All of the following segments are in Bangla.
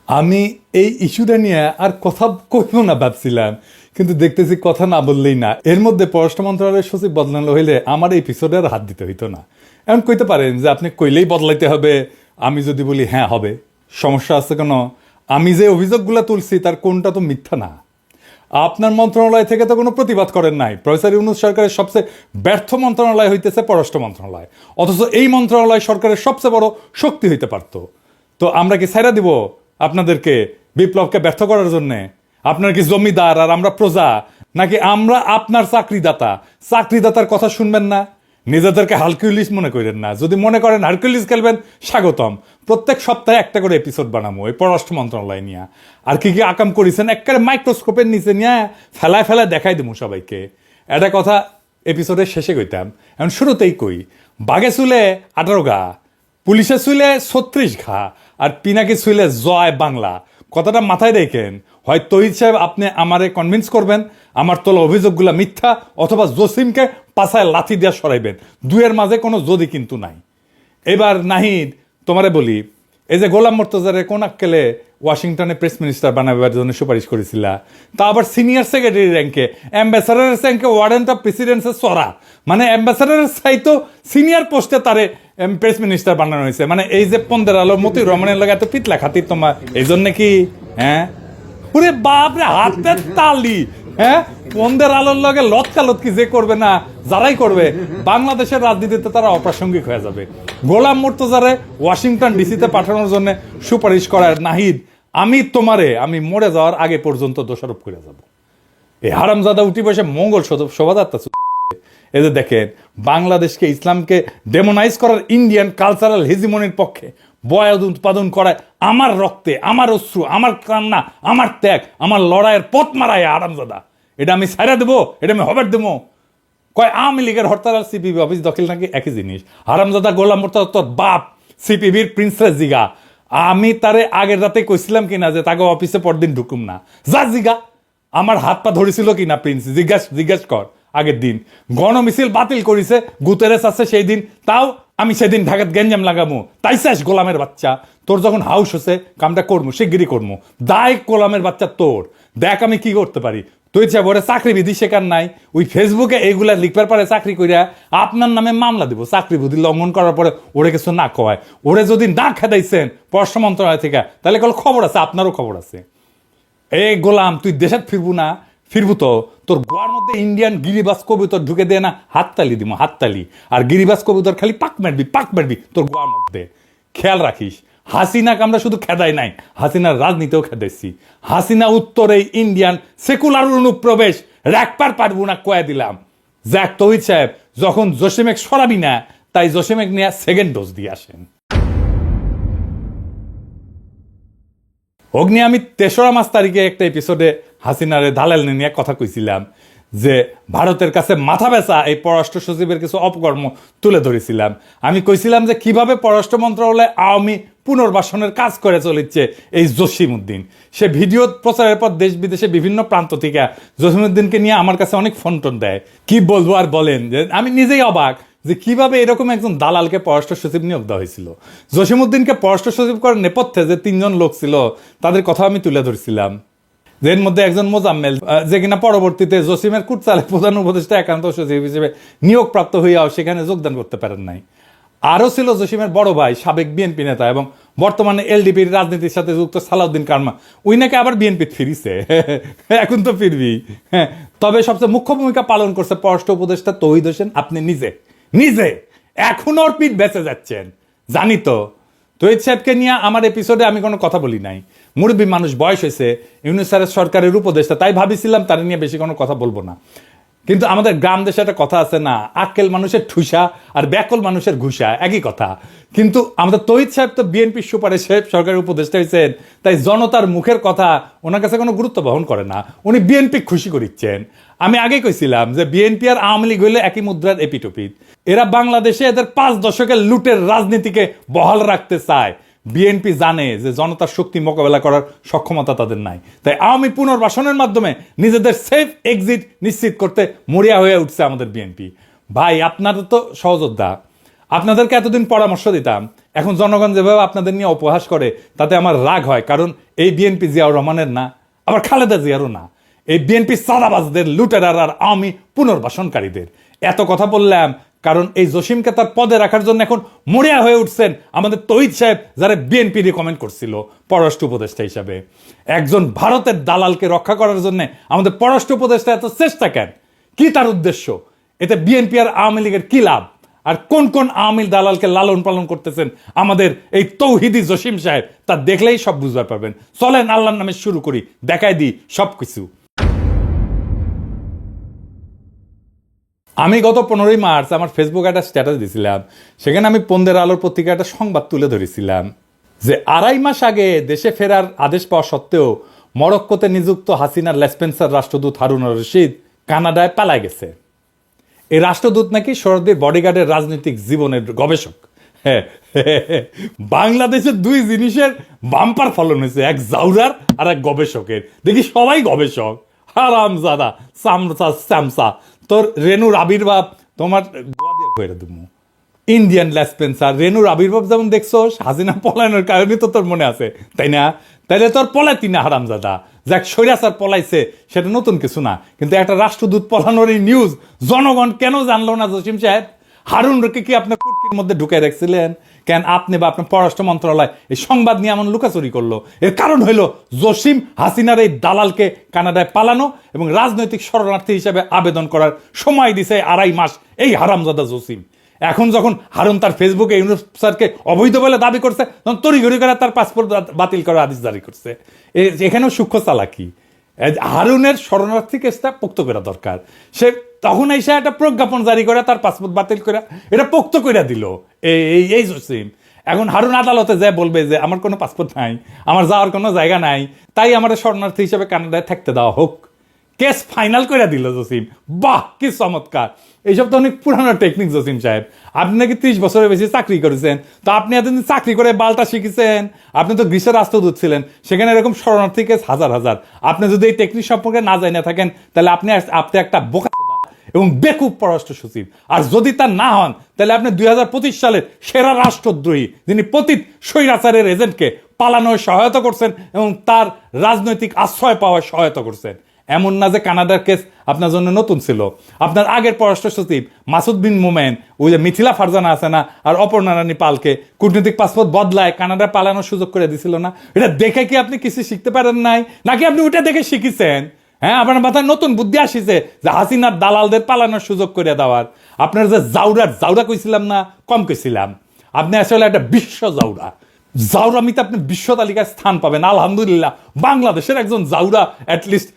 আমি এই ইস্যুটা নিয়ে আর কথা কইব না ভাবছিলাম, কিন্তু দেখতেছি কথা না বললেই না। এর মধ্যে পররাষ্ট্র মন্ত্রণালয়ের সচিব বদলানো হইলে আমার এই এপিসোডে আর হাত দিতে হইতো না। এমন কইতে পারেন যে আপনি কইলেই বদলাইতে হবে, আমি যদি বলি হ্যাঁ হবে, সমস্যা আছে কেন? আমি যে অভিযোগগুলো তুলছি তার কোনটা তো মিথ্যা না। আপনার মন্ত্রণালয় থেকে তো কোনো প্রতিবাদ করেন নাই। প্রফেসর ইউনূস সরকারের সবচেয়ে ব্যর্থ মন্ত্রণালয় হইতেছে পররাষ্ট্র মন্ত্রণালয়, অথচ এই মন্ত্রণালয় সরকারের সবচেয়ে বড় শক্তি হইতে পারত। তো আমরা কি ছাইরা দিব আপনাদেরকে বিপ্লবকে ব্যর্থ করার জন্যে? আপনার কি জমিদার আর আমরা প্রজা, নাকি আমরা আপনার চাকরিদাতা? চাকরিদাতার কথা শুনবেন না, নিজেদেরকে হারকিউলিস মনে করেন না। যদি মনে করেন হারকিউলিস খেলবেন, স্বাগতম। প্রত্যেক সপ্তাহে একটা করে এপিসোড বানাবো এই পররাষ্ট্র মন্ত্রণালয় নিয়ে। আর কি কি আকাম করেছেন একেবারে মাইক্রোস্কোপের নিচে নিয়ে ফেলায় ফেলায় দেখাই দেবো সবাইকে। একটা কথা এপিসোডের শেষে কইতাম, এখন শুরুতেই কই। বাঘে চুলে 18 গা, পুলিশে চুলে 36 ঘা, আর পিনাকি চুলে জয় বাংলা। কথাটা মাথায় রেখেন। হয় তহিদ সাহেব আপনি আমারে কনভিন্স করবেন আমার তোলা অভিযোগগুলো মিথ্যা, অথবা জসিমকে পাছায় লাথি দিয়ে সরাইবেন। দুয়ের মাঝে কোনো যদি কিন্তু নাই। এবার নাহিদ, তোমারে বলি, এই যে গোলাম মোর্তজারে কোন আক্কেলে ওয়াশিংটনে প্রেস মিনিস্টার বানাবার জন্য সুপারিশ করেছিলা, তা আবার সিনিয়র সেক্রেটারি র্যাঙ্কে, অ্যাম্বাসাডারের র্যাঙ্কে, ওয়ারেন্ট অফ প্রেসিডেন্সের সরা, মানে অ্যাম্বাসাডারের চাইতো সিনিয়র পোস্টে তারে প্রেস মিনিস্টার বানানো হয়েছে। মানে এই যে 15 আলোর মতোই রমণের লাগে এত পিতলা খাতির তোমার, এই জন্য কি? হ্যাঁ, ওরে বাপরে, হাতের তালি। হ্যাঁ, 15 আলোর লগে লতকালতকি যে করবে না, যারাই করবে বাংলাদেশের রাজনীতিতে তারা অপ্রাসঙ্গিক হয়ে যাবে। গোলাম মোর্তজারে ওয়াশিংটন ডিসিতে পাঠানোর জন্য সুপারিশ করার নাহিদ, আমি মরে যাওয়ার আগে পর্যন্ত দোষারোপ করে যাব। এই হারামজাদা উঠি বসে মঙ্গল শোভাযাত্রা। এই যে দেখেন, বাংলাদেশকে, ইসলামকে ডেমোনাইজ করার ইন্ডিয়ান কালচারাল হেজিমনির পক্ষে বয়াদ উৎপাদন করায় আমার রক্তে, আমার অশ্রু, আমার কান্না, আমার ত্যাগ, আমার লড়াইয়ের পথ মারায় হারামজাদা। এটা আমি ছাইরা দেবো? এটা আমি হবার দেবো? কয় আওয়ামী লীগের হরতাল আর সিপিবি অফিস দখল নাকি একই জিনিস। হারামজাদা গোলাম মোর্তজা তোর বাপ সিপিবির প্রিন্সেস জিগা। আমি তারে আগের রাতে কইছিলাম কিনা যে তাকে অফিসে পরদিন ঢুকুম না? যা জিগা, আমার হাত পা ধরেছিল কিনা প্রিন্স, জিজ্ঞাস কর। আগের দিন গণমিছিল বাতিল করেছে, গুতেরেস আছে সেই দিন, তাও আমি সেদিন ঢাকাত গেঞ্জাম লাগামু। তাই চাস গোলামের বাচ্চা, তোর যখন হাউস হচ্ছে কামটা করবো, শিগগিরই করবো। দায় গোলামের বাচ্চা তোর। দেখ আমি কি করতে পারি। তুই ওরে চাকরি বিধি শেখার নাই, ওই ফেসবুকে এইগুলা লিখবার পারে চাকরি করিয়া আপনার নামে মামলা দিব। চাকরি বিধি লঙ্ঘন করার পরে ওরে কিছু না কয়, ওরে যদি না খেদাইছেন পররাষ্ট্র মন্ত্রণালয় থেকে, তাহলে কল খবর আছে, আপনারও খবর আছে। এই গোলাম, তুই দেশে ফিরবো না? ফিরবো তো তোর গোয়ার মধ্যে ইন্ডিয়ান গিরিবাস কবুতর ঢুকে দেয় না, হাততালি দিব, হাততালি। আর গিরিবাস কবুতর খালি পাক মারবি তোর গোয়ার মধ্যে। খেয়াল রাখিস, হাসিনাকে আমরা শুধু খেদাই নাই, হাসিনার রাজনীতিও খেদাইছি। হাসিনা উত্তরে ইন্ডিয়ান সেকুলার অনুপ্রবেশ রাখবার পারবো না, কয়ে দিলাম। যাক তহিদ সাহেব, যখন জসিমেক সরাবি না, তাই জসিমেক নিয়ে সেকেন্ড ডোজ দিয়ে আসেন। অগ্নি, আমি 3রা মাস তারিখে একটা এপিসোডে হাসিনারে দালাল নিয়ে কথা কইছিলাম যে ভারতের কাছে মাথা বেচা এই পররাষ্ট্র সচিবের কিছু অপকর্ম তুলে ধরেছিলাম। আমি কইছিলাম যে কিভাবে পররাষ্ট্র মন্ত্রণালয়ে আওয়ামী পুনর্বাসনের কাজ করে চলেছে এই জসিমউদ্দিন। সে ভিডিও প্রচারের পর দেশ বিদেশে বিভিন্ন প্রান্ত থেকে জসিমউদ্দিনকে নিয়ে আমার কাছে অনেক ফোন টোন দেয়। কি বলবো আর বলেন, যে আমি নিজেই অবাক যে কিভাবে এরকম একজন দালালকে পররাষ্ট্র সচিব নিয়োগ দেওয়া হয়েছিল। জসিমউদ্দিনকে পররাষ্ট্র সচিব করার নেপথ্যে যে 3জন লোক ছিল তাদের কথা আমি তুলে ধরছিলাম। এর মধ্যে একজন মোজাম্মেল, যে কিনা পরবর্তীতে জসিমের কুটচালে প্রধান উপদেষ্টা একান্ত সচিব হিসেবে নিয়োগপ্রাপ্ত হইয়াও সেখানে যোগদান করতে পারেন নাই। আরও ছিল জসিমের বড় ভাই, সাবেক বিএনপি নেতা এবং বর্তমানে এলডিপির রাজনীতির সাথে যুক্ত সালাউদ্দিন কারমা। ওই নাকি আবার বিএনপি ফিরিছে, এখন তো ফিরবি। হ্যাঁ, তবে সবচেয়ে মুখ্য ভূমিকা পালন করছে পররাষ্ট্র উপদেষ্টা তৌহিদ হোসেন। আপনি নিজে এখনো ওর পিঠ বেঁচে যাচ্ছেন, জানি তো। তৌহিদ সাহেবকে নিয়ে আমার এপিসোডে আমি কোনো কথা বলি নাই। মুরব্বী মানুষ, বয়স হয়েছে, ইউনূস স্যারের সরকারের উপদেষ্টা, তাই ভাবিছিলাম তার নিয়ে বেশি কোনো কথা বলবো না। কিন্তু আমাদের গ্রাম দেশে একটা কথা আছে না, আক্কেল মানুষের ঠুসা আর ব্যাকল মানুষের ঘুষা, একই কথা। কিন্তু আমাদের তৌহিদ সাহেব তো বিএনপির সুপারিশে সরকারের উপদেষ্টা হয়েছেন, তাই জনতার মুখের কথা ওনার কাছে কোনো গুরুত্ব বহন করে না। উনি বিএনপি খুশি করিচ্ছেন। আমি আগে কইছিলাম যে বিএনপি আর আওয়ামী লীগ হইলে একই মুদ্রার এপিটোপিট। এরা বাংলাদেশে এদের 5 দশকের লুটের রাজনীতিকে বহাল রাখতে চায়। বিএনপি জানে যে জনতার শক্তি মোকাবেলা করার সক্ষমতা তাদের নাই, তাই আওয়ামী পুনর্বাসনের মাধ্যমে নিজেদের সেফ এক্সিট নিশ্চিত করতে মরিয়া হয়ে উঠছে আমাদের বিএনপি। ভাই, আপনারা তো সহযোদ্ধা, আপনাদেরকে এতদিন পরামর্শ দিতাম, এখন জনগণ যেভাবে আপনাদের নিয়ে উপহাস করে তাতে আমার রাগ হয়, কারণ এই বিএনপি জিয়াউর রহমানের না, আবার খালেদা জিয়ারও না, এই বিএনপি সাদাবাজদের, লুটেরার আর আওয়ামী পুনর্বাসনকারীদের। এত কথা বললাম কারণ এই জসিমকে তার পদে রাখার জন্য এখন মরিয়া হয়ে উঠছেন আমাদের তৌহিদ সাহেব, যারা বিএনপি রিকমেন্ড করছিল পররাষ্ট্র উপদেষ্টা হিসাবে। একজন ভারতের দালালকে রক্ষা করার জন্য আমাদের পররাষ্ট্র উপদেষ্টা এত চেষ্টা কেন? কি তার উদ্দেশ্য? এতে বিএনপি আর আওয়ামী লীগের কি লাভ? আর কোন কোন আওয়ামী দালালকে লালন পালন করতেছেন আমাদের এই তৌহিদি জসিম সাহেব, তা দেখলেই সব বুঝতে পারবেন। চলেন আল্লাহর নামে শুরু করি, দেখাই দিই সবকিছু। আমি গত 15ই মার্চ আমার ফেসবুকে একটা স্ট্যাটাস দিয়েছিলাম, সেখানে আমি পন্দের আলোর পত্রিকা একটা সংবাদ তুলে ধরেছিলাম যে 2.5 মাস আগে দেশে ফেরার আদেশ পাওয়া সত্ত্বেও মরক্কোতে নিযুক্ত হাসিনার লেসপেন্সার রাষ্ট্রদূত হারুন রশিদ কানাডায় পালায় গেছে। এই রাষ্ট্রদূত নাকি শরদের বডিগার্ডের রাজনৈতিক জীবনের গবেষক। হ্যাঁ, বাংলাদেশের দুই জিনিসের বাম্পার ফলন হয়েছে, এক জাউরার আর এক গবেষকের। দেখি সবাই গবেষক, হারামজাদা সামসা স্যামসা। তোর রেনুর আবির্ভাব তোমার করে দেবো। ইন্ডিয়ান লেসপেন্সার রেনুর আবির্ভাব যেমন দেখছো হাসিনা পলায়নের কারণে তো তোর মনে আছে, তাই না? তাইলে তোর পলাইতি না হারামজাদা। যাক, স্বৈরাচার পলাইছে সেটা নতুন কিছু না, কিন্তু একটা রাষ্ট্রদূত পলানোর এই নিউজ জনগণ কেন জানলো না? জসিম সাহেব, হারুনকে কি আপনার কুটকির মধ্যে ঢুকে রাখছিলেন কেন? আপনি বা আপনার পররাষ্ট্র মন্ত্রণালয় এই সংবাদ নিয়ে এমন লুকাচুরি করলো? এর কারণ হইল জসিম হাসিনার এই দালালকে কানাডায় পালানো এবং রাজনৈতিক শরণার্থী হিসেবে আবেদন করার সময় দিছে 2.5 মাস এই হারামজাদা জসিম। এখন যখন হারুন তার ফেসবুকে ইউনুস স্যারকে অবৈধ বলে দাবি করছে, তখন তড়িঘড়ি করে তার পাসপোর্ট বাতিল করার আদেশ জারি করছে। এখানেও সূক্ষ্ম চালাকি। হারুনের শরণার্থী কেসটা পোক্ত করা দরকার। সে তখন এসে একটা প্রজ্ঞাপন জারি করে তার পাসপোর্ট বাতিল করে এটা পোক্ত করে দিল এই জসিম। এখন হারুন আদালতে যায় বলবে যে আমার কোনো পাসপোর্ট নাই, আমার যাওয়ার কোনো জায়গা নাই, তাই আমার শরণার্থী হিসেবে কানাডায় থাকতে দেওয়া হোক। কেস ফাইনাল করে দিল জসিম। বাহ, কি চমৎকার! এইসব তো অনেক পুরানো টেকনিক জসিম সাহেব। আপনি নাকি 30 বছরের বেশি চাকরি করেছেন, তো আপনি এতদিন চাকরি করে বালটা শিখেছেন। আপনি তো গ্রীসের রাষ্ট্রদূত ছিলেন, সেখানে এরকম শরণার্থী কেস হাজার হাজার। আপনি যদি এই টেকনিক সম্পর্কে না জানিয়ে থাকেন, তাহলে আপনি একটা বোকা এবং বেকুব পররাষ্ট্র সচিব। আর যদি তা না হন, তাহলে আপনি 2025 সালের সেরা রাষ্ট্রদ্রোহী, যিনি পতিত স্বৈরাচারের এজেন্টকে পালানোয় সহায়তা করছেন এবং তার রাজনৈতিক আশ্রয় পাওয়ায় সহায়তা করছেন। এমন না যে কানাডার কেস আপনার জন্য নতুন ছিল। আপনার আগের পররাষ্ট্র সচিব মাসুদ বিন মোমেন, ওই যে মিথিলা ফারজানা আছে না, আর অপর্ণা রানী পালকে কূটনৈতিক পাসপোর্ট বদলায় কানাডা পালানোর সুযোগ করে দিছিল না? এটা দেখে কি আপনি কিছু শিখতে পারেন নাই, নাকি আপনি ওটা দেখে শিখেছেন? হ্যাঁ, আপনার মাথায় নতুন বুদ্ধি আসিছে যে হাসিনার দালালদের পালানোর সুযোগ করে দেওয়ার। আপনার যে জাউরা কইছিলাম না, কম কইছিলাম। আপনি আসলে একটা বিশ্ব জাউরা। জাউরামিতে আপনি বিশ্ব তালিকায় স্থান পাবেন। আলহামদুলিল্লাহ, বাংলাদেশের একজন জাউরা অ্যাটলিস্ট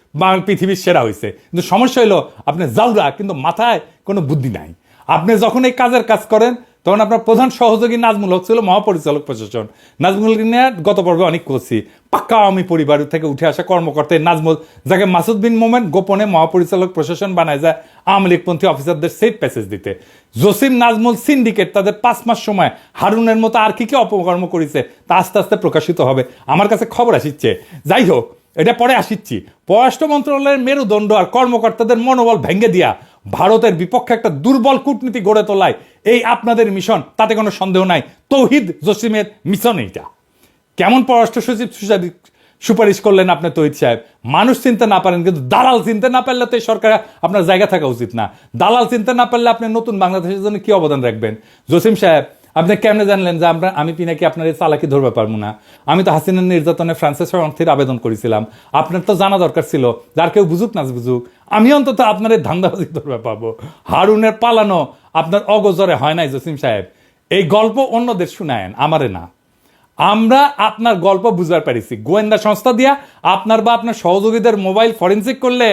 পৃথিবীর সেরা হয়েছে। কিন্তু সমস্যা হলো আপনি জাউরা, কিন্তু মাথায় কোনো বুদ্ধি নাই। আপনি যখন এই কাজের কাজ করেন, তখন আপনার প্রধান সহযোগী নাজমুল হক ছিল মহাপরিচালক প্রশাসন। নাজমুল নিয়ে গত পর্বে অনেক করছি। পাক্কা আওয়ামী পরিবার থেকে উঠে আসা কর্মকর্তা নাজমুল, যাকে মাসুদ বিন মোমেন গোপনে মহাপরিচালক প্রশাসন বানায় যায় আওয়ামী লীগপন্থী অফিসারদের সেফ প্যাসেজ দিতে। জসিম নাজমুল সিন্ডিকেট তাদের 5 মাস সময় হারুনের মতো আর কি কি অপকর্ম করেছে তা আস্তে আস্তে প্রকাশিত হবে। আমার কাছে খবর আসিচ্ছে। যাই হোক, এটা পরে আসিচ্ছি। পররাষ্ট্র মন্ত্রণালয়ের মেরুদণ্ড আর কর্মকর্তাদের মনোবল ভেঙে দিয়া ভারতের বিপক্ষে একটা দুর্বল কূটনীতি গড়ে তোলায় এই আপনাদের মিশন, তাতে কোনো সন্দেহ নাই। তৌহিদ জসিমের মিশন এইটা। কেমন পররাষ্ট্র সচিব সুপারিশ করলেন আপনি তৌহিদ সাহেব? মানুষ চিনতে না পারেন, কিন্তু দালাল চিনতে না পারলে তো এই সরকার আপনার জায়গা থাকা উচিত না। দালাল চিনতে না পারলে আপনি নতুন বাংলাদেশের জন্য কি অবদান রাখবেন? জসিম সাহেব, আপনি কেমনে জানলেন যে আমি পিনাকি আপনার এই চালাকি ধরবে পারবো না? আমি তো হাসিনার নির্যাতনে ফ্রান্সের শরণার্থীর আবেদন করেছিলাম। আপনার তো জানা দরকার ছিল, যার কেউ বুঝুক না বুঝুক, আমি অন্তত আপনার এই ধান্দাবাজি ধরবে পাবো। হারুনের পালানো আপনার অগোচরে হয় নাই জসিম সাহেব। এই গল্প অন্যদের শুনায়েন, আমারে না। আমরা আপনার গল্প বুঝবার পারিছি। গোয়েন্দা সংস্থা দিয়া আপনার বা আপনার সহযোগীদের মোবাইল ফরেন্সিক করলে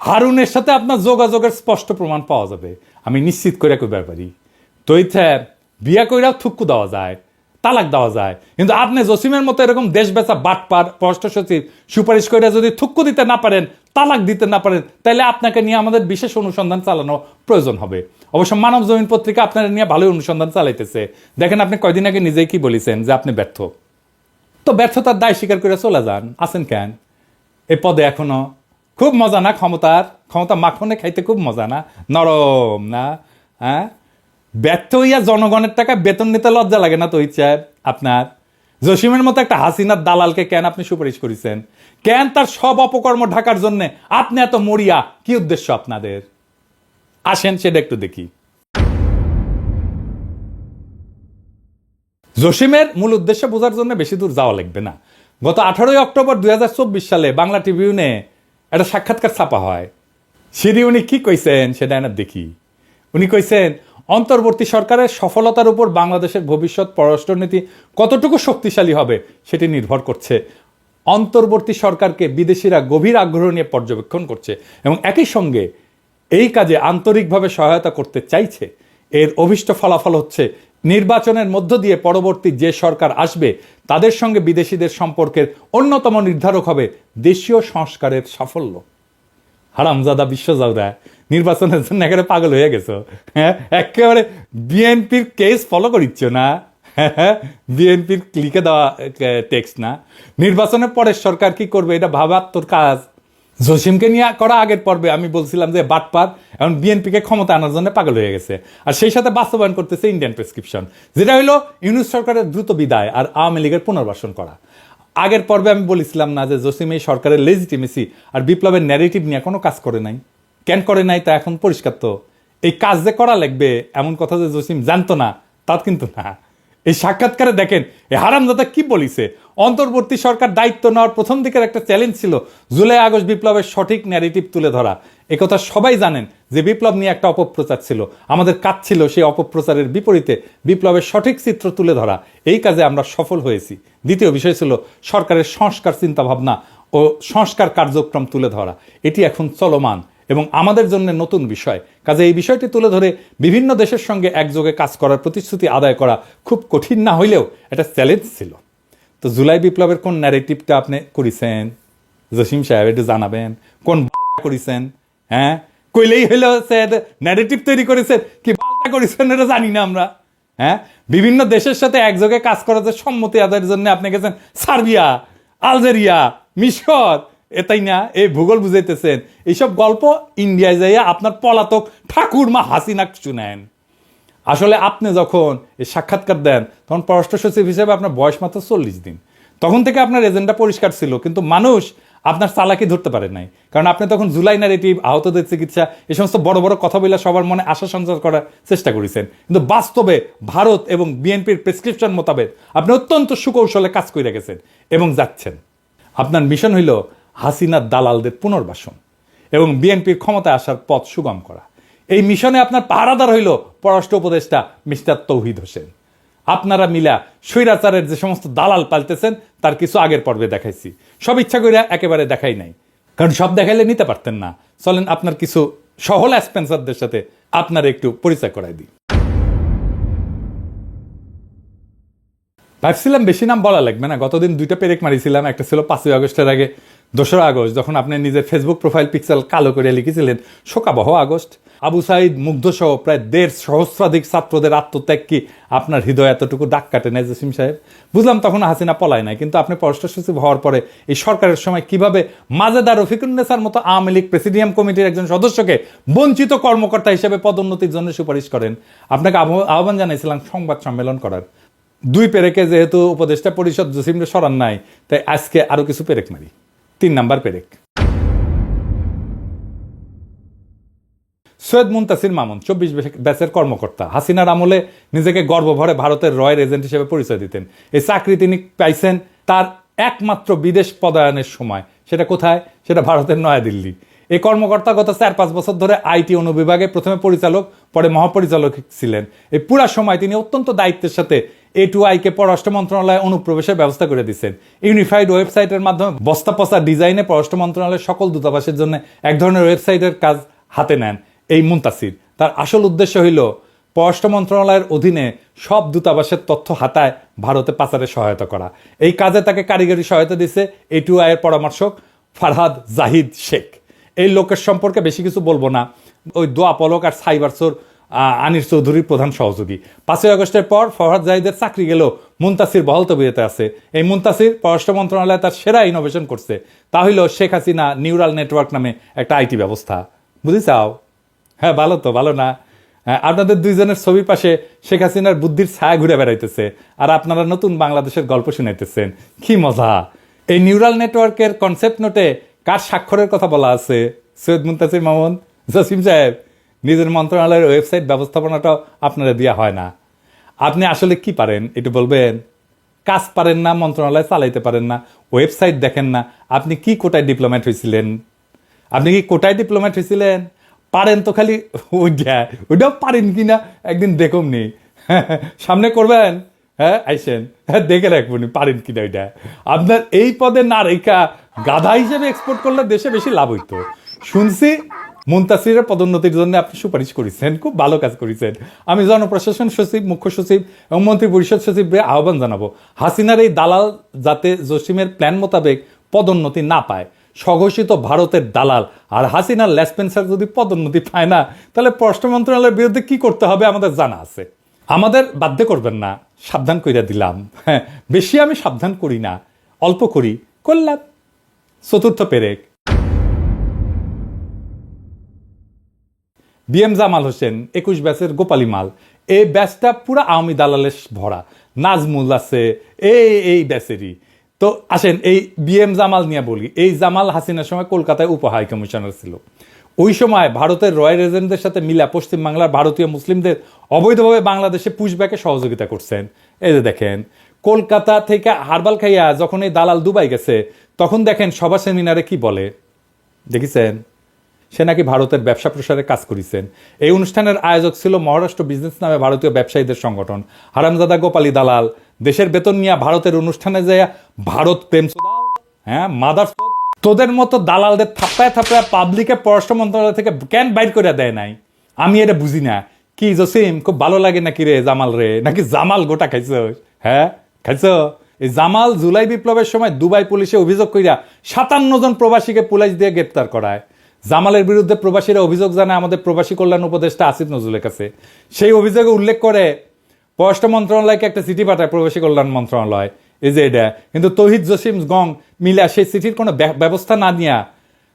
হারুনের সাথে আপনার যোগাযোগের স্পষ্ট প্রমাণ পাওয়া যাবে। আমি নিশ্চিত করে কইবার পারি। তৈরি বিয়া কইরাও থুক্কু দেওয়া যায়, তালাক দেওয়া যায়, কিন্তু আপনি জসিমের মতো এরকম দেশ বেচা বাটপার পররাষ্ট্র সচিব সুপারিশ করে যদি থুক্কু দিতে না পারেন, তালাক দিতে না পারেন, তাহলে আপনাকে নিয়ে আমাদের বিশেষ অনুসন্ধান চালানো প্রয়োজন হবে। অবশ্য মানব জমিন পত্রিকা আপনার নিয়ে ভালোই অনুসন্ধান চালাইতেছে। দেখেন, আপনি কয়দিন আগে নিজেই কি বলেছেন যে আপনি ব্যর্থ। তো ব্যর্থতার দায় স্বীকার করে চলে যান। আছেন কেন এই পদে এখনো? খুব মজা না ক্ষমতা মাখনে খাইতে? খুব মজা না? নরম না? হ্যাঁ, ব্যর্থ হইয়া জনগণের টাকা বেতন নিতে লজ্জা লাগে না তহিদ সাহেব আপনার? জসিমের মতো একটা হাসিনার দালালকে কেন আপনি সুপারিশ করেছেন? কেন তার সব অপকর্ম ঢাকার জন্য আপনি এত মরিয়া? কি উদ্দেশ্য আপনাদের? আসেন সেটা একটু দেখি। জসিমের মূল উদ্দেশ্য বোঝার জন্য বেশি দূর যাওয়া লাগবে না। গত 18 অক্টোবর 2024 সালে বাংলা ট্রিবিউনে একটা সাক্ষাৎকার ছাপা হয়। সেটি উনি কি কইছেন সেটা না দেখি। উনি কইছেন, অন্তর্বর্তী সরকারের সফলতার উপর বাংলাদেশের ভবিষ্যৎ পররাষ্ট্রনীতি কতটুকু শক্তিশালী হবে সেটি নির্ভর করছে। অন্তর্বর্তী সরকারকে বিদেশিরা গভীর আগ্রহ নিয়ে পর্যবেক্ষণ করছে এবং একই সঙ্গে এই কাজে আন্তরিকভাবে সহায়তা করতে চাইছে। এর অভীষ্ট ফলাফল হচ্ছে নির্বাচনের মধ্য দিয়ে পরবর্তী যে সরকার আসবে তাদের সঙ্গে বিদেশিদের সম্পর্কের অন্যতম নির্ধারক হবে দেশীয় সংস্কারের সাফল্য। হারামজাদা বিশ্বজাদা, নির্বাচনের জন্য একেবারে পাগল হয়ে গেছো। হ্যাঁ, একেবারে বিএনপির কেস ফলো করিচ্ছ না? বিএনপির লিখে দেওয়া টেক্সট না? নির্বাচনের পরের সরকার কি করবে এটা ভাবার তোর কাজ? জসিমকে নিয়ে করা আগের পর্বে আমি বলছিলাম যে বাটপার এখন বিএনপিকে ক্ষমতা আনার জন্য পাগল হয়ে গেছে, আর সেই সাথে বাস্তবায়ন করতেছে ইন্ডিয়ান প্রেসক্রিপশন, যেটা হলো ইউনূস সরকারের দ্রুত বিদায় আর আওয়ামী লীগের পুনর্বাসন করা। আগের পর্বে আমি বলেছিলাম না যে জসিম এই সরকারের লেজিটিমেসি আর বিপ্লবের ন্যারেটিভ নিয়ে কোনো কাজ করে নাই? কেন করে নাই তা এখন পরিষ্কার। তো এই কাজ যে করা লাগবে এমন কথা যে জসিম জানতো না তা কিন্তু না। এই সাক্ষাৎকারে দেখেন এই হারামজাদা কি বলিছে। অন্তর্বর্তী সরকার দায়িত্ব নেওয়ার প্রথম দিকের একটা চ্যালেঞ্জ ছিল জুলাই আগস্ট বিপ্লবের সঠিক ন্যারেটিভ তুলে ধরা। একথা সবাই জানেন যে বিপ্লব নিয়ে একটা অপপ্রচার ছিল, আমাদের কাজ ছিল সেই অপপ্রচারের বিপরীতে বিপ্লবের সঠিক চিত্র তুলে ধরা। এই কাজে আমরা সফল হয়েছি। দ্বিতীয় বিষয় ছিল সরকারের সংস্কার চিন্তাভাবনা ও সংস্কার কার্যক্রম তুলে ধরা। এটি এখন চলমান এবং আমাদের জন্য নতুন বিষয়। কাজে এই বিষয়টি তুলে ধরে বিভিন্ন দেশের সঙ্গে একযোগে কাজ করার প্রতিশ্রুতি আদায় করা খুব কঠিন না হইলেও একটা চ্যালেঞ্জ ছিল। তো জুলাই বিপ্লবের কোন ন্যারেটিভটা আপনি করেছেন জসিম সাহেব একটু জানাবেন? কোন করেছেন? হ্যাঁ, কইলেই হইলো ন্যারেটিভ তৈরি করেছেন, কি করেছেন এটা জানি না আমরা। হ্যাঁ, বিভিন্ন দেশের সাথে একযোগে কাজ করার সম্মতি আদায়ের জন্য আপনি গেছেন সার্বিয়া, আলজেরিয়া, মিশর, এটাই না? এই ভূগোল বুঝাইতেছেন। এইসব গল্প ইন্ডিয়ায় যাইয়া আপনার পলাতক ঠাকুরমা হাসিনা শুনেন। আসলে আপনি যখন এই সাক্ষাৎকার দেন তখন পররাষ্ট্র সচিব হিসেবে আপনার বয়স মাত্র 40 দিন। তখন থেকে আপনার এজেন্ডা পরিষ্কার ছিল, কিন্তু মানুষ আপনার চালাকি ধরতে পারে নাই। কারণ আপনি তখন জুলাই ন্যারেটিভ, আহতদের চিকিৎসা, এই সমস্ত বড় বড় কথা বলে সবার মনে আশা সঞ্চার করার চেষ্টা করেছেন। কিন্তু বাস্তবে ভারত এবং বিএনপির প্রেসক্রিপশন মোতাবেক আপনি অত্যন্ত সুকৌশলে কাজ করে গেছেন এবং যাচ্ছেন। আপনার মিশন হইল হাসিনার দালালদের পুনর্বাসন এবং বিএনপির ক্ষমতায় আসার পথ সুগম করা। এই মিশনে আপনার পাহারাদার হইল পররাষ্ট্র উপদেষ্টা মিস্টার তৌহিদ হোসেন। আপনারা মিলা স্বৈরাচারের যে সমস্ত দালাল পাল্টেছেন তার কিছু আগের পর্বে দেখাইছি। সব ইচ্ছা করে একেবারে দেখাই নাই, কারণ সব দেখাইলে নিতে পারতেন না। চলেন আপনার কিছু সহলা স্পেন্সারদের সাথে আপনার একটু পরিচয় করাই দিই। ভাবছিলাম বেশি নাম বলা লাগবে না, গতদিন 2টা পেরেক মারিছিলাম। একটা ছিল 5ই আগস্টের আগে 2রা আগস্ট, যখন আপনি নিজের ফেসবুক প্রোফাইল পিক্সেল কালো করে লিখেছিলেন শোকাবহ আগস্ট। আবু সাইদ মুগ্ধসহ প্রায় 1.5 সহস্রাধিক ছাত্রদের আত্মত্যাগ কি আপনার হৃদয় এতটুকু ডাক কাটে নাই জসিম সাহেব? বুঝলাম তখন হাসিনা পলায় নাই, কিন্তু আপনি পররাষ্ট্র সচিব হওয়ার পরে এই সরকারের সময় কিভাবে মাজেদা রফিকুন্নেসার মতো আওয়ামী লীগ প্রেসিডিয়াম কমিটির একজন সদস্যকে বঞ্চিত কর্মকর্তা হিসেবে পদোন্নতির জন্য সুপারিশ করেন। আপনাকে আহ্বান জানাইছিলাম সংবাদ সম্মেলন করার। 2 পেরেকে যেহেতু উপদেষ্টা পরিষদ জসিমকে সরান নাই, তাই আজকে আরো কিছু পেরেক মারি। 3 নাম্বার পেরেক, সৈয়দ মুনতাসির মামুন 24 ব্যাচের কর্মকর্তা। হাসিনার আমলে নিজেকে গর্বভরে ভারতের রয়ের এজেন্ট হিসেবে পরিচয় দিতেন। এই চাকরি তিনি পাইছেন তার একমাত্র বিদেশ পদায়নের সময়। সেটা কোথায়? সেটা ভারতের নয়াদিল্লি। এই কর্মকর্তা গত 4-5 বছর ধরে আইটি অনুবিভাগে প্রথমে পরিচালক, পরে মহাপরিচালক ছিলেন। এই পুরা সময় তিনি অত্যন্ত দায়িত্বের সাথে A2I-কে পররাষ্ট্র মন্ত্রণালয়ে অনুপ্রবেশের ব্যবস্থা করে দিচ্ছেন। ইউনিফাইড ওয়েবসাইটের মাধ্যমে বস্তা পচা ডিজাইনে পররাষ্ট্র মন্ত্রণালয়ের সকল দূতাবাসের জন্য এক ধরনের ওয়েবসাইটের কাজ হাতে নেন এই মুনতাসির। তার আসল উদ্দেশ্য হইল পররাষ্ট্র মন্ত্রণালয়ের অধীনে সব দূতাবাসের তথ্য হাতায় ভারতে পাচারে সহায়তা করা। এই কাজে তাকে কারিগরি সহায়তা দিচ্ছে A2I-এর পরামর্শক ফারহাদ জাহিদ শেখ। এই লোকের সম্পর্কে বেশি কিছু বলবো না। ওই দোয়া পলক আর সাইবারসোর আনির চৌধুরীর প্রধান সহযোগী। 5ই আগস্টের পর ফরহাদ জাহিদের চাকরি গেলেও মুনতাসির বহাল তবিয়তে আছে। এই মুনতাসির পররাষ্ট্র মন্ত্রণালয়ে তার সেরা ইনোভেশন করছে, তা হইল শেখ হাসিনা নিউরাল নেটওয়ার্ক নামে একটা আইটি ব্যবস্থা। বুঝি চাও? হ্যাঁ, ভালো তো, ভালো না? আপনাদের দুইজনের ছবি পাশে শেখ হাসিনার বুদ্ধির ছায়া ঘুরে বেড়াইতেছে, আর আপনারা নতুন বাংলাদেশের গল্প শুনাইতেছেন। কি মজা! এই নিউরাল নেটওয়ার্কের কনসেপ্ট নোটে কার স্বাক্ষরের কথা বলা আছে? সৈয়দ মুনতাসির মামুন, জসিম সাহেব। নিজের মন্ত্রণালয়ের ওয়েবসাইট ব্যবস্থাপনাটাও আপনারা দেওয়া হয় না। আপনি আসলে কি পারেন একটু বলবেন? কাজ পারেন না, মন্ত্রণালয় চালাইতে পারেন না, ওয়েবসাইট দেখেন না। আপনি কি কোটায় ডিপ্লোমেট হয়েছিলেন? আপনি কি কোটায় ডিপ্লোমেট হয়েছিলেন? পারেন তো খালি ওইটাও পারেন কি না একদিন দেখুন নি। সামনে করবেন, হ্যাঁ আইসেন, হ্যাঁ দেখে রাখবো নি পারেন কিনা ওইটা। আপনার এই পদে না রেখা গাধা হিসেবে এক্সপোর্ট করলে দেশে বেশি লাভ হইতো। শুনছি মুনতাসিরের পদোন্নতির জন্য আপনি সুপারিশ করেছেন, খুব ভালো কাজ করেছেন। আমি জনপ্রশাসন সচিব, মুখ্য সচিব এবং মন্ত্রী পরিষদ সচিবকে আহ্বান জানাবো, হাসিনার এই দালাল যাতে জসিমের প্ল্যান মোতাবেক পদোন্নতি না পায়। স্বঘোষিত ভারতের দালাল আর হাসিনার লেসপেন্সার যদি পদোন্নতি পায় না, তাহলে পররাষ্ট্র মন্ত্রণালয়ের বিরুদ্ধে কি করতে হবে আমাদের জানা আছে। আমাদের বাধ্য করবেন না, সাবধান কইরা দিলাম। হ্যাঁ, বেশি আমি সাবধান করি না, অল্প করি, করলাম। চতুর্থ পেরেক, বিএম জামাল হোসেন 21 ব্যাচের গোপালী মাল। এই ব্যাচটা পুরা আওয়ামী দালালের ভরা। নাজমুল আছে এই ব্যাচেরই। তো আসেন এই বিএম জামাল নিয়ে বলি। এই জামাল হাসিনার সময় কলকাতায় উপ হাই কমিশনার ছিল। ওই সময় ভারতের রয়্যাল এজেন্টদের সাথে মিলা পশ্চিমবাংলার ভারতীয় মুসলিমদের অবৈধভাবে বাংলাদেশে পুশব্যাকে সহযোগিতা করছেন। এই যে দেখেন, কলকাতা থেকে হারবাল খাইয়া যখন এই দালাল দুবাই গেছে, তখন দেখেন সভা সেমিনারে কি বলে দেখেছেন? সে নাকি ভারতের ব্যবসা প্রসারে কাজ করেছেন। এই অনুষ্ঠানের আয়োজক ছিল মহারাষ্ট্র বিজনেস নামে ভারতীয় ব্যবসায়ীদের সংগঠন। হারামজাদা গোপালী দালাল দেশের বেতন নিয়ে ভারতের অনুষ্ঠানে যায় ভারত প্রেম, হ্যাঁ মাদার, তোদের মতো দালালদের থাপ্পায় থাপ্পায় পাবলিকে পররাষ্ট্র মন্ত্রণালয় থেকে কেন বাইর করে দেয় নাই? আমি এটা বুঝি না। কি জসিম, খুব ভালো লাগে নাকি রে জামাল রে? নাকি জামাল গোটা খাইছ? হ্যাঁ খাইছ? এই জামাল জুলাই বিপ্লবের সময় দুবাই পুলিশে অভিযোগ কইরা 57 জন প্রবাসীকে পুলিশ দিয়ে গ্রেপ্তার করায়। জামালের বিরুদ্ধে প্রবাসীরা অভিযোগ জানায় আমাদের প্রবাসী কল্যাণ উপদেষ্টা আসিফ নজরুলের কাছে। সেই অভিযোগে উল্লেখ করে পররাষ্ট্র মন্ত্রণালয়কে একটা চিঠি পাঠায় প্রবাসী কল্যাণ মন্ত্রণালয়। এই যে এটা কিন্তু তৌহিদ জসিম গং মিলা সেই চিঠির কোনো ব্যবস্থা না নিয়ে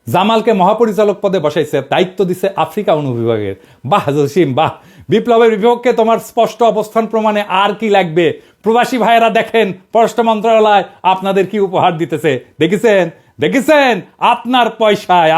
জামালকে মহাপরিচালক পদে বসাইছে, দায়িত্ব দিছে আফ্রিকা অনুবিভাগের। বাহ জসিম বাহ, বিপ্লবের বিপক্ষে তোমার স্পষ্ট অবস্থান প্রমাণে আর কি লাগবে? প্রবাসী ভাইয়েরা দেখেন পররাষ্ট্র মন্ত্রণালয় আপনাদের কি উপহার দিতেছে, দেখেছেন? দেখেছেন? আপনার পয়সায়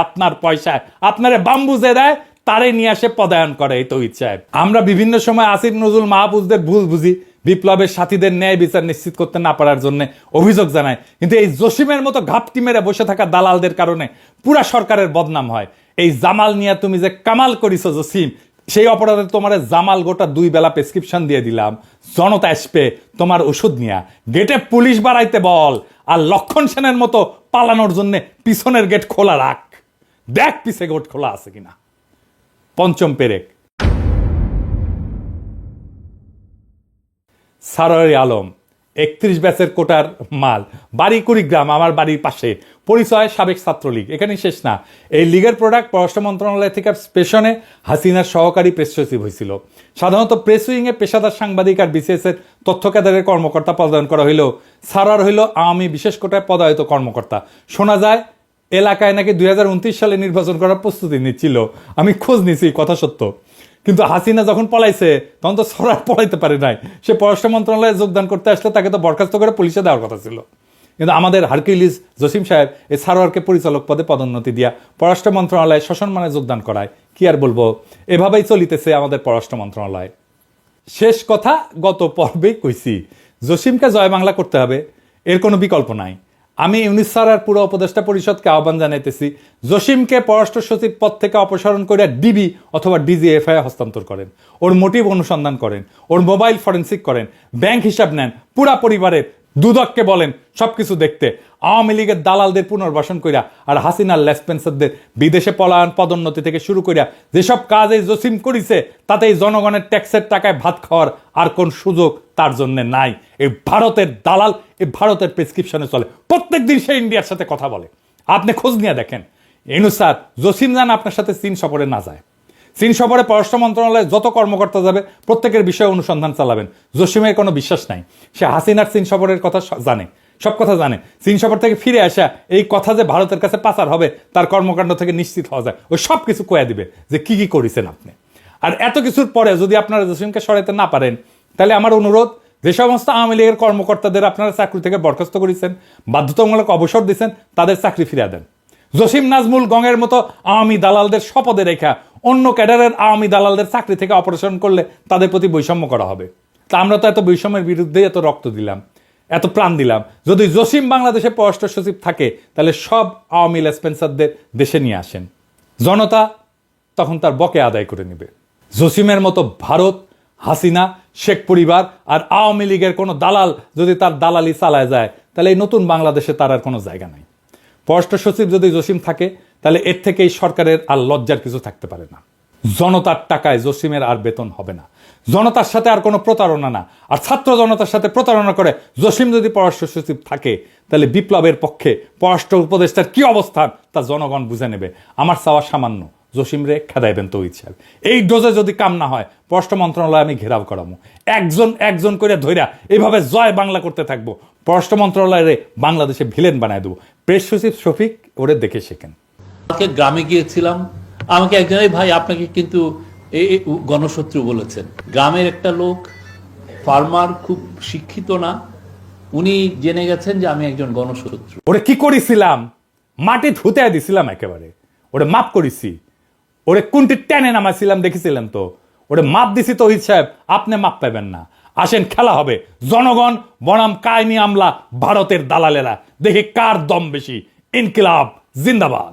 আপনারে বাম্বুজে দেয়, তারে নিয়ে আসে পদায়ন করে এই তৌহিদ সাহেব। আমরা বিভিন্ন সময় আসিফ নজরুল মাহফুজদের ভুল বুঝি, বিপ্লবের সাথীদের ন্যায় বিচার নিশ্চিত করতে না পারার জন্য অভিযোগ জানায়। কিন্তু এই জসিমের মতো ঘাপটি মেরে বসে থাকা দালালদের কারণে পুরা সরকারের বদনাম হয়। এই জামাল নিয়ে তুমি যে কামাল করিস জসিম, সেই অপরাধে তোমার জামাল গোটা 2 বেলা প্রেসক্রিপশন দিয়ে দিলাম। জনতা আসবে তোমার ওষুধ নিয়ে, গেটে পুলিশ বাড়াইতে বল, আর লক্ষণ সেনের মতো পালানোর জন্য পিছনের গেট খোলা রাখ, দেখ পিছে গেট খোলা আছে কিনা। পঞ্চম পেরেক, সারোয়ার আলম 31 ব্যাচের কোটার মাল। বাড়ি কুড়িগ্রাম, আমার বাড়ির পাশে। পরিচয় সাবেক ছাত্রলীগ। এখানেই শেষ না, এই লীগের প্রোডাক্ট পররাষ্ট্র মন্ত্রণালয় থেকে পেশনে হাসিনার সহকারী প্রেস সচিব হয়েছিল। সাধারণত প্রেস উইংয়ে পেশাদার সাংবাদিক আর বিসিএস এর তথ্য কেন্দ্রের কর্মকর্তা পদায়ন করা হইলেও সারোয়ার হইল আওয়ামী বিশেষ কোটায় পদায়িত কর্মকর্তা। শোনা যায় এলাকায় নাকি 2029 সালে নির্বাচন করার প্রস্তুতি নিচ্ছিল। আমি খোঁজ নিছি, কথা সত্য। কিন্তু হাসিনা যখন পলাইছে তখন তো সরার পলাইতে পারে নাই। সে পররাষ্ট্র মন্ত্রণালয়ে যোগদান করতে আসলে তাকে তো বরখাস্ত করে পুলিশে দেওয়ার কথা ছিল। কিন্তু আমাদের হারকিউলিস জসিম সাহেব এই সারোয়ারকে পরিচালক পদে পদোন্নতি দিয়া পররাষ্ট্র মন্ত্রণালয়ে সসম্মানে যোগদান করায়। কি আর বলবো, এভাবেই চলিতেছে আমাদের পররাষ্ট্র মন্ত্রণালয়। শেষ কথা গত পর্বেই কইছি, জসিমকে জয় বাংলা করতে হবে, এর কোনো বিকল্প নাই। আমি ইউনিস স্যার আর পুরো উপদেষ্টা পরিষদকে আহ্বান জানাইতেছি, জসিমকে পররাষ্ট্র সচিব পদ থেকে অপসারণ করে ডিবি অথবা ডিজিএফআই হস্তান্তর করেন, ওর মোটিভ অনুসন্ধান করেন, ওর মোবাইল ফরেন্সিক করেন, ব্যাংক হিসাব নেন, পুরা পরিবারের দুদককে বলেন সবকিছু দেখতে। আওয়ামী লীগের দালালদের পুনর্বাসন কইরা আর হাসিনার লেসপেন্সারদের বিদেশে পলায়ন, পদোন্নতি থেকে শুরু করিয়া যেসব কাজ এই জসিম করিছে, তাতে এই জনগণের ট্যাক্সের টাকায় ভাত খাওয়ার আর কোন সুযোগ তার জন্য নাই। এই ভারতের দালাল, এই ভারতের প্রেসক্রিপশনে চলে, প্রত্যেক দিন সে ইন্ডিয়ার সাথে কথা বলে। আপনি খোঁজ নিয়ে দেখেন। স্যার, জসিম জান আপনার সাথে চীন সফরে না যায়। চীন সফরে পররাষ্ট্র মন্ত্রণালয়ে যত কর্মকর্তা যাবে প্রত্যেকের বিষয়ে অনুসন্ধান চালাবেন। জসিমের কোনো বিশ্বাস নাই। সে হাসিনার চীন সফরের কথা জানে, সব কথা জানে। চীন সফর থেকে ফিরে আসা এই কথা যে ভারতের কাছে পাচার হবে তার কর্মকাণ্ড থেকে নিশ্চিত হওয়া যায়। ওই সব কিছু কয়ে দিবে যে কি কি করেছেন আপনি। আর এত কিছুর পরে যদি আপনারা জসিমকে সরাইতে না পারেন, তাহলে আমার অনুরোধ, যে সমস্ত আওয়ামী লীগের কর্মকর্তাদের আপনারা চাকরি থেকে বরখাস্ত করেছেন, বাধ্যতামূলক অবসর দিচ্ছেন, তাদের চাকরি ফিরিয়ে দেন। জসিম নাজমুল গঙের মতো আওয়ামী দালালদের শপথে রেখা অন্য ক্যাডারের আওয়ামী দালালদের চাকরি থেকে অপারেশন করলে তাদের প্রতি বৈষম্য করা হবে। তা আমরা তো এত বৈষম্যের বিরুদ্ধে এত রক্ত দিলাম, এত প্রাণ দিলাম। যদি জসিম বাংলাদেশে পররাষ্ট্র সচিব থাকে, তাহলে সব আওয়ামী লেসপেন্সারদের দেশে নিয়ে আসেন, জনতা তখন তার বকে আদায় করে নেবে। জসিমের মতো ভারত, হাসিনা, শেখ পরিবার আর আওয়ামী লীগের কোনো দালাল যদি তার দালালি চালায় যায়, তাহলে এই নতুন বাংলাদেশে তার আর কোনো জায়গা নাই। পররাষ্ট্র সচিব যদি জসিম থাকে, তাহলে এর থেকে এই সরকারের আর লজ্জার কিছু থাকতে পারে না। জনতার টাকায় জসিমের আর বেতন হবে না, জনতার সাথে আর কোনো প্রতারণা না। আর ছাত্র জনতার সাথে প্রতারণা করে জসিম যদি পররাষ্ট্র সচিব থাকে, তাহলে বিপ্লবের পক্ষে পররাষ্ট্র উপদেষ্টার কি অবস্থান তা জনগণ বুঝে নেবে। আমার চাওয়া সামান্য, জসিম রে খেদাইবেন তো ইচ্ছা। এই ডোজে যদি কাম না হয়, পররাষ্ট্র মন্ত্রণালয় আমি ঘেরাও করাবো, একজন একজন করে ধইরা এইভাবে জয় বাংলা করতে থাকবো। পররাষ্ট্র মন্ত্রণালয়ে বাংলাদেশে ভিলেন বানায় দেবো। প্রেস সচিব শফিক, ওরে দেখে শেখেন। গ্রামে গিয়েছিলাম, আমাকে একজন, ভাই আপনাকে কিন্তু এই গণশত্রু বলেছেন। গ্রামের একটা লোক, ফার্মার, খুব শিক্ষিত না, উনি জেনে গেছেন যে আমি একজন গণশত্রু। ওরে কি করেছিলাম, মাটি ধুতে দিছিলাম একেবারে, ওরে মাপ করেছি, ওরে কোনটি টেনে নামাইছিলাম দেখেছিলেন তো, ওরে মাপ দিছি তো সাহেব, আপনি মাপ পাবেন না। আসেন, খেলা হবে জনগণ বনাম কায়নি আমলা ভারতের দালালেরা, দেখি কার দম বেশি। ইনকিলাব জিন্দাবাদ।